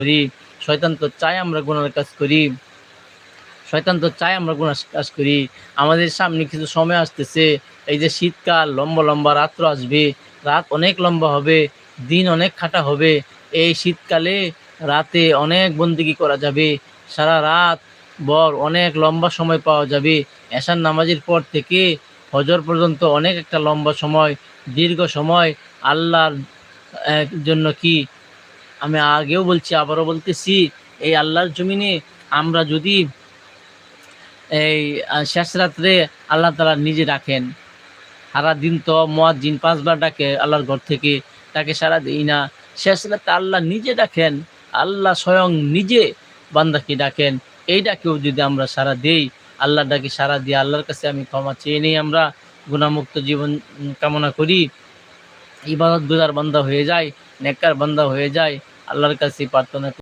করি, শয়তান তো চায় আমরা গুনার কাজ করি, শয়তান তো চায় আমরা গুনার কাজ করি। আমাদের সামনে কিছু সময় আসতেছে, এই যে শীতকাল, লম্বা লম্বা রাত্র আসবে, রাত অনেক লম্বা হবে, দিন অনেক খাটা হবে। এই শীতকালে রাতে অনেক বন্দেগী করা যাবে, সারা রাত ভর অনেক লম্বা সময় পাওয়া যাবে। এশার নামাজের পর থেকে ফজর পর্যন্ত অনেক একটা লম্বা সময়, দীর্ঘ সময় আল্লাহর জন্য কি আমি আগেও বলছি, আবারও বলতেছি, এই আল্লাহর জমিনে আমরা যদি এই শেষ রাত্রে আল্লাহ তাআলা নিজে ডাকেন। সারা দিন তো মুয়াজ্জিন 5 বার ডাকে আল্লাহর ঘর থেকে, তাকে সাড়া দেই না। শেষ রাতে আল্লাহ নিজে ডাকেন, আল্লাহ স্বয়ং নিজে বান্দাকে ডাকেন। এই ডাকেও যদি আমরা সাড়া দেই, আল্লাহর ডাকে সাড়া দিয়ে আল্লাহর কাছে আমি ক্ষমা চেয়ে নেই, আমরা গুনাহমুক্ত জীবন কামনা করি, ইবাদতগুজার বান্দা হয়ে যাই, নেককার বান্দা হয়ে যাই, আল্লাহর কাছে প্রার্থনা